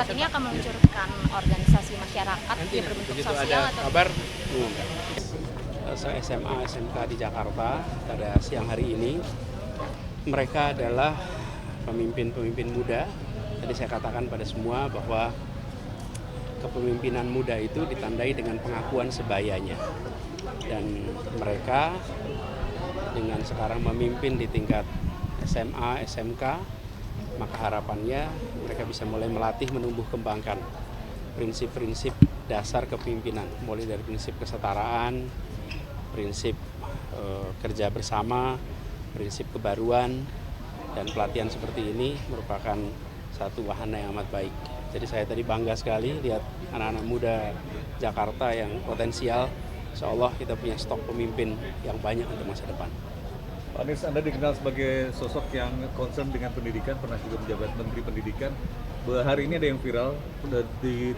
saat ini akan meluncurkan organisasi masyarakat yang berbentuk sosial atau kabar SMA SMK di Jakarta pada siang hari ini. Mereka adalah pemimpin-pemimpin muda. Tadi saya katakan pada semua bahwa kepemimpinan muda itu ditandai dengan pengakuan sebayanya. Dan mereka dengan sekarang memimpin di tingkat SMA, SMK, maka harapannya mereka bisa mulai melatih, menumbuh kembangkan prinsip-prinsip dasar kepemimpinan, mulai dari prinsip kesetaraan, prinsip kerja bersama, prinsip kebaruan, dan pelatihan seperti ini merupakan satu wahana yang amat baik. Jadi saya tadi bangga sekali lihat anak-anak muda Jakarta yang potensial. Insya Allah kita punya stok pemimpin yang banyak untuk masa depan. Pak Anies, Anda dikenal sebagai sosok yang concern dengan pendidikan, pernah juga menjabat Menteri Pendidikan. Hari ini ada yang viral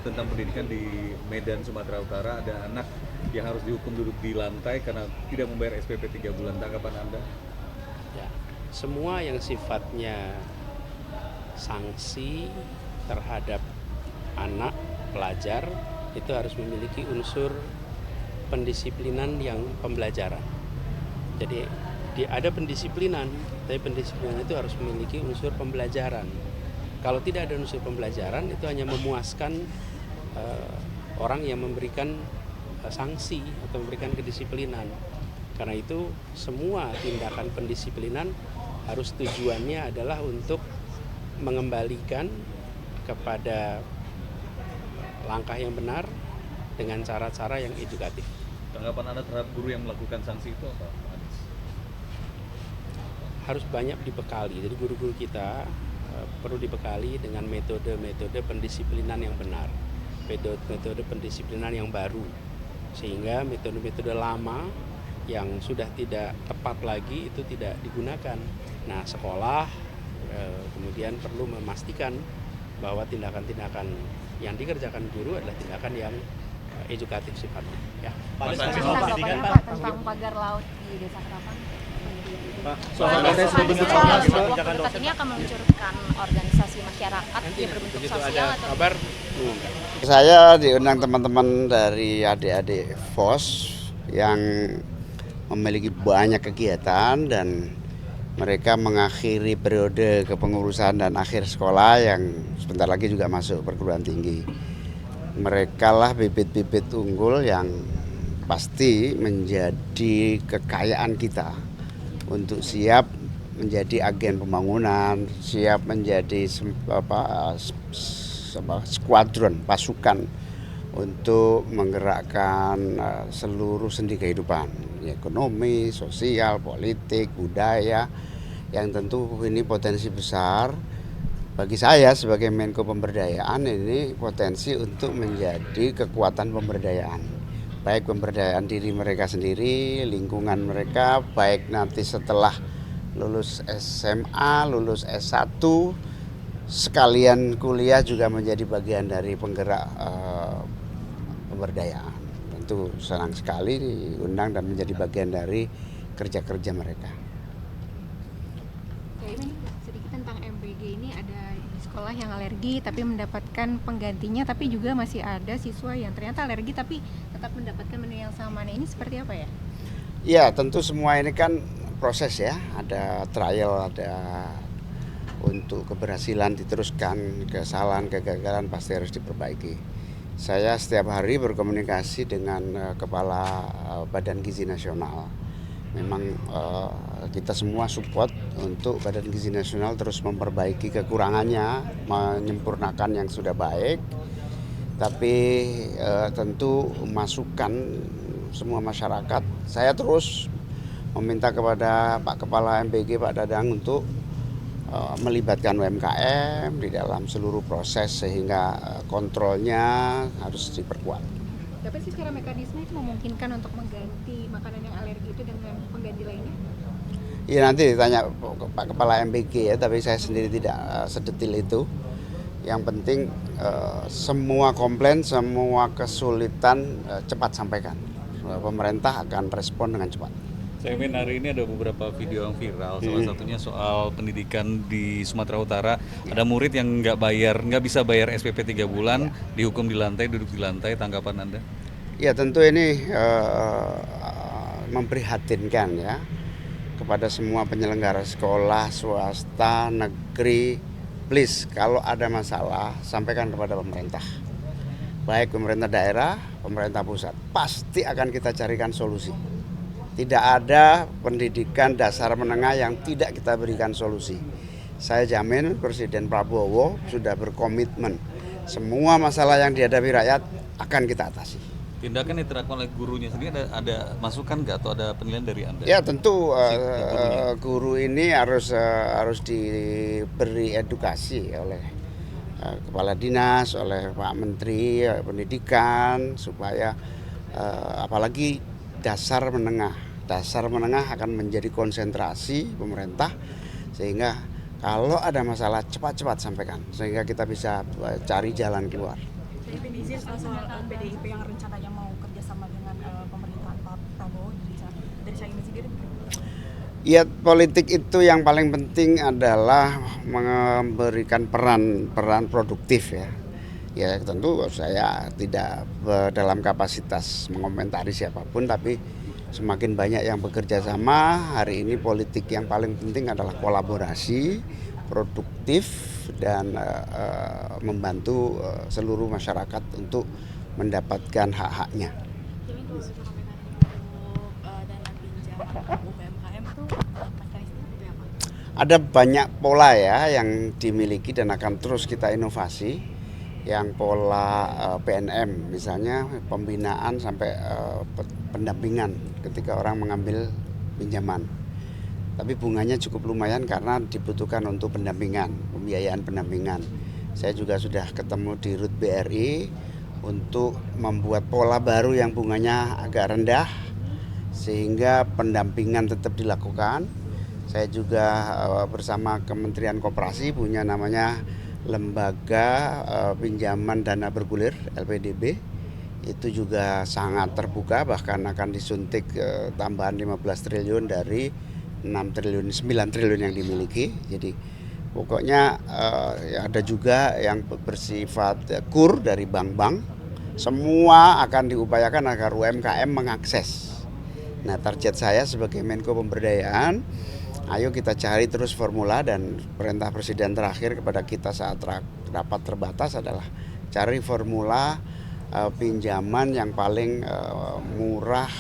tentang pendidikan di Medan, Sumatera Utara. Ada anak yang harus dihukum duduk di lantai karena tidak membayar SPP 3 bulan. Tanggapan Anda? Ya, semua yang sifatnya sanksi terhadap anak pelajar itu harus memiliki unsur pendisiplinan yang pembelajaran. Jadi ada pendisiplinan, tapi pendisiplinan itu harus memiliki unsur pembelajaran. Kalau tidak ada unsur pembelajaran, itu hanya memuaskan orang yang memberikan sanksi atau memberikan kedisiplinan. Karena itu semua tindakan pendisiplinan harus tujuannya adalah untuk mengembalikan kepada langkah yang benar dengan cara-cara yang edukatif. Tanggapan Anda terhadap guru yang melakukan sanksi itu apa, Pak Anies? Harus banyak dibekali. Jadi guru-guru kita perlu dibekali dengan metode-metode pendisiplinan yang benar, metode pendisiplinan yang baru, sehingga metode-metode lama yang sudah tidak tepat lagi itu tidak digunakan. Nah, sekolah kemudian perlu memastikan bahwa tindakan-tindakan yang dikerjakan guru adalah tindakan yang edukatif sifatnya. Ya. tanggapannya Pak tentang pagar laut di Desa Ketapang? Pak, Waktu dekat ini akan meluncurkan organisasi masyarakat yang berbentuk sosial atau kabar Saya diundang teman-teman dari adik-adik FOS yang memiliki banyak kegiatan dan mereka mengakhiri periode kepengurusan dan akhir sekolah yang sebentar lagi juga masuk perguruan tinggi. Mereka lah bibit-bibit unggul yang pasti menjadi kekayaan kita untuk siap menjadi agen pembangunan, siap menjadi skuadron pasukan untuk menggerakkan seluruh sendi kehidupan, ekonomi, sosial, politik, budaya, yang tentu ini potensi besar. Bagi saya sebagai Menko Pemberdayaan ini potensi untuk menjadi kekuatan pemberdayaan. Baik pemberdayaan diri mereka sendiri, lingkungan mereka, baik nanti setelah lulus SMA, lulus S1, sekalian kuliah juga menjadi bagian dari penggerak pemberdayaan. Tentu senang sekali diundang dan menjadi bagian dari kerja-kerja mereka. Ya, ini sedikit tentang MBG ini, ada di sekolah yang alergi tapi mendapatkan penggantinya, tapi juga masih ada siswa yang ternyata alergi tapi tetap mendapatkan menu yang sama. Nah, ini seperti apa ya? Ya, tentu semua ini kan proses ya, ada trial, ada untuk keberhasilan diteruskan, kesalahan, kegagalan pasti harus diperbaiki. Saya setiap hari berkomunikasi dengan Kepala Badan Gizi Nasional. Memang kita semua support untuk Badan Gizi Nasional terus memperbaiki kekurangannya, menyempurnakan yang sudah baik. Tapi tentu masukan semua masyarakat, saya terus meminta kepada Pak Kepala MBG, Pak Dadang, untuk melibatkan UMKM di dalam seluruh proses sehingga kontrolnya harus diperkuat. Tapi secara mekanisme itu memungkinkan untuk mengganti makanan yang alergi itu dengan pengganti lainnya? Iya, nanti ditanya Pak Kepala MBG ya, tapi saya sendiri tidak sedetil itu. Yang penting semua komplain, semua kesulitan cepat sampaikan. Pemerintah akan respon dengan cepat. Saya ingin hari ini ada beberapa video yang viral, salah satunya soal pendidikan di Sumatera Utara. Ada murid yang nggak bisa bayar SPP 3 bulan, dihukum di lantai, duduk di lantai. Tanggapan Anda? Ya tentu ini memprihatinkan ya kepada semua penyelenggara sekolah, swasta, negeri. Please, kalau ada masalah sampaikan kepada pemerintah. Baik pemerintah daerah, pemerintah pusat. Pasti akan kita carikan solusi. Tidak ada pendidikan dasar menengah yang tidak kita berikan solusi. Saya jamin Presiden Prabowo sudah berkomitmen. Semua masalah yang dihadapi rakyat akan kita atasi. Tindakan yang dilakukan oleh gurunya sendiri ada masukan nggak atau ada penilaian dari Anda? Ya tentu guru ini harus diberi edukasi oleh Kepala Dinas, oleh Pak Menteri Pendidikan supaya apalagi dasar menengah akan menjadi konsentrasi pemerintah sehingga kalau ada masalah cepat-cepat sampaikan sehingga kita bisa cari jalan keluar. Izin soal PDIP yang rencananya mau kerjasama dengan pemerintahan Pak Prabowo dari Caimin sendiri. Ya politik itu yang paling penting adalah memberikan peran produktif ya. Ya tentu saya tidak dalam kapasitas mengomentari siapapun tapi semakin banyak yang bekerja sama. Hari ini politik yang paling penting adalah kolaborasi, produktif dan membantu seluruh masyarakat untuk mendapatkan hak-haknya. Ada banyak pola ya yang dimiliki dan akan terus kita inovasi. Yang pola PNM misalnya pembinaan sampai pendampingan ketika orang mengambil pinjaman. Tapi bunganya cukup lumayan karena dibutuhkan untuk pendampingan, pembiayaan pendampingan. Saya juga sudah ketemu di RUT BRI untuk membuat pola baru yang bunganya agak rendah sehingga pendampingan tetap dilakukan. Saya juga bersama Kementerian Koperasi punya namanya Lembaga Pinjaman Dana Bergulir LPDB. Itu juga sangat terbuka bahkan akan disuntik tambahan 15 triliun dari 9 triliun yang dimiliki. Jadi pokoknya ada juga yang bersifat kur dari bank-bank. Semua akan diupayakan agar UMKM mengakses. Nah target saya sebagai Menko Pemberdayaan, ayo kita cari terus formula dan perintah Presiden terakhir kepada kita saat rapat terbatas adalah cari formula pinjaman yang paling murah,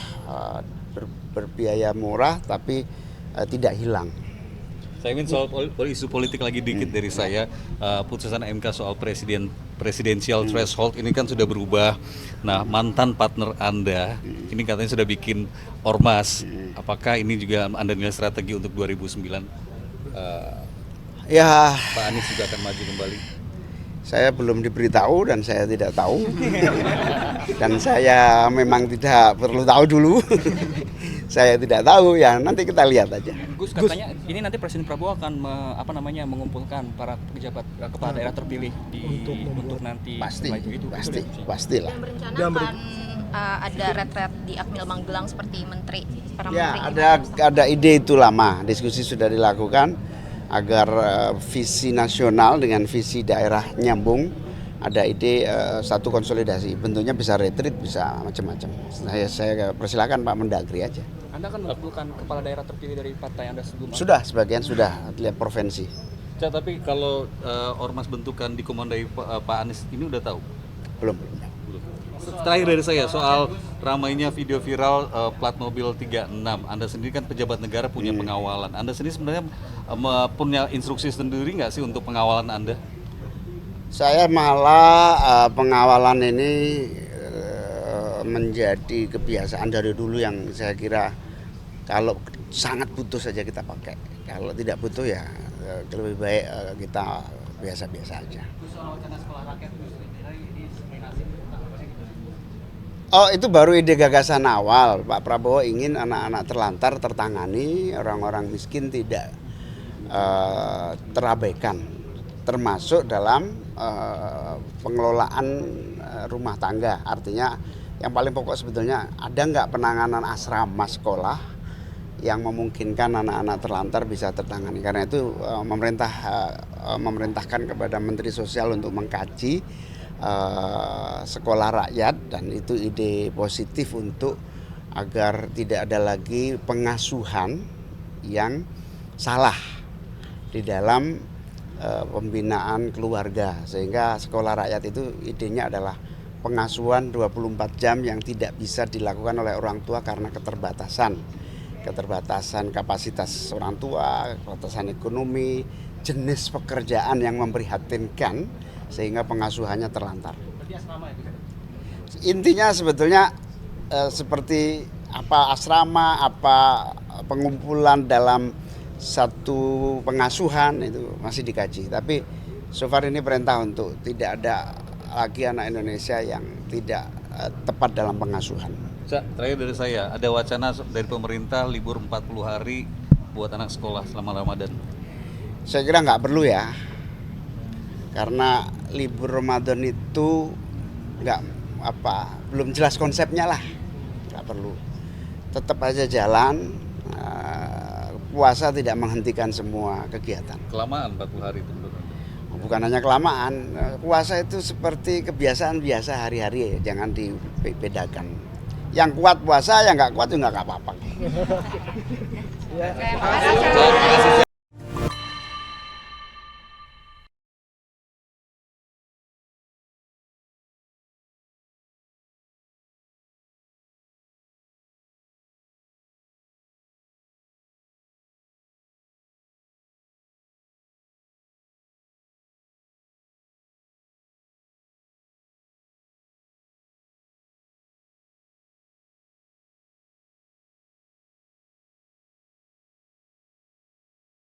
berbiaya murah tapi tidak hilang. Saya ingin soal isu politik lagi dikit dari saya. Putusan MK soal presidensial threshold ini kan sudah berubah. Nah, mantan partner Anda ini katanya sudah bikin ormas. Apakah ini juga Anda nilai strategi untuk 2009? Ya, Pak Anies juga akan maju kembali. saya belum diberitahu dan saya tidak tahu. Dan saya memang tidak perlu tahu dulu. Saya tidak tahu ya, nanti kita lihat aja. Gus katanya ini nanti Presiden Prabowo akan mengumpulkan para pejabat kepala daerah terpilih untuk nanti pastilah. Dan berencana akan ada retret di Akmil Magelang seperti para Ya, menteri. ada ide itu lama, diskusi sudah dilakukan agar visi nasional dengan visi daerah nyambung. Ada ide satu konsolidasi, bentuknya bisa retreat, bisa macam-macam. Saya persilakan Pak Mendagri aja. Anda akan mengumpulkan kepala daerah terpilih dari partai Anda sebelum Sudah, sebagian sudah lihat provinsi. Tapi kalau ormas bentukan dikomandai Pak Anies ini udah tahu? Belum. Terakhir dari saya soal ramainya video viral plat mobil 36. Anda sendiri kan pejabat negara punya pengawalan. Anda sendiri sebenarnya punya instruksi sendiri nggak sih untuk pengawalan Anda? Saya malah pengawalan ini menjadi kebiasaan dari dulu yang saya kira kalau sangat butuh saja kita pakai. Kalau tidak butuh ya lebih baik kita biasa-biasa aja. Oh, itu baru ide gagasan awal. Pak Prabowo ingin anak-anak terlantar tertangani, orang-orang miskin tidak terabaikan, termasuk dalam pengelolaan rumah tangga. Artinya yang paling pokok sebetulnya ada nggak penanganan asrama sekolah yang memungkinkan anak-anak terlantar bisa tertangani. Karena itu memerintahkan kepada Menteri Sosial untuk mengkaji sekolah rakyat, dan itu ide positif untuk agar tidak ada lagi pengasuhan yang salah di dalam pembinaan keluarga, sehingga sekolah rakyat itu idenya adalah pengasuhan 24 jam yang tidak bisa dilakukan oleh orang tua karena keterbatasan kapasitas orang tua, keterbatasan ekonomi, jenis pekerjaan yang memprihatinkan sehingga pengasuhannya terlantar. Intinya sebetulnya seperti apa asrama, apa pengumpulan dalam satu pengasuhan itu masih dikaji. Tapi so far ini perintah untuk tidak ada lagi anak Indonesia yang tidak tepat dalam pengasuhan. Terakhir dari saya, ada wacana dari pemerintah libur 40 hari buat anak sekolah selama Ramadan. Saya kira nggak perlu ya, karena libur Ramadan itu belum jelas konsepnya lah, nggak perlu. Tetap aja jalan, puasa tidak menghentikan semua kegiatan. Kelamaan 40 hari itu menurut Anda? Bukan hanya kelamaan, puasa itu seperti kebiasaan biasa hari-hari, jangan dibedakan. Yang kuat puasa, yang nggak kuat juga nggak apa-apa. Terima kasih.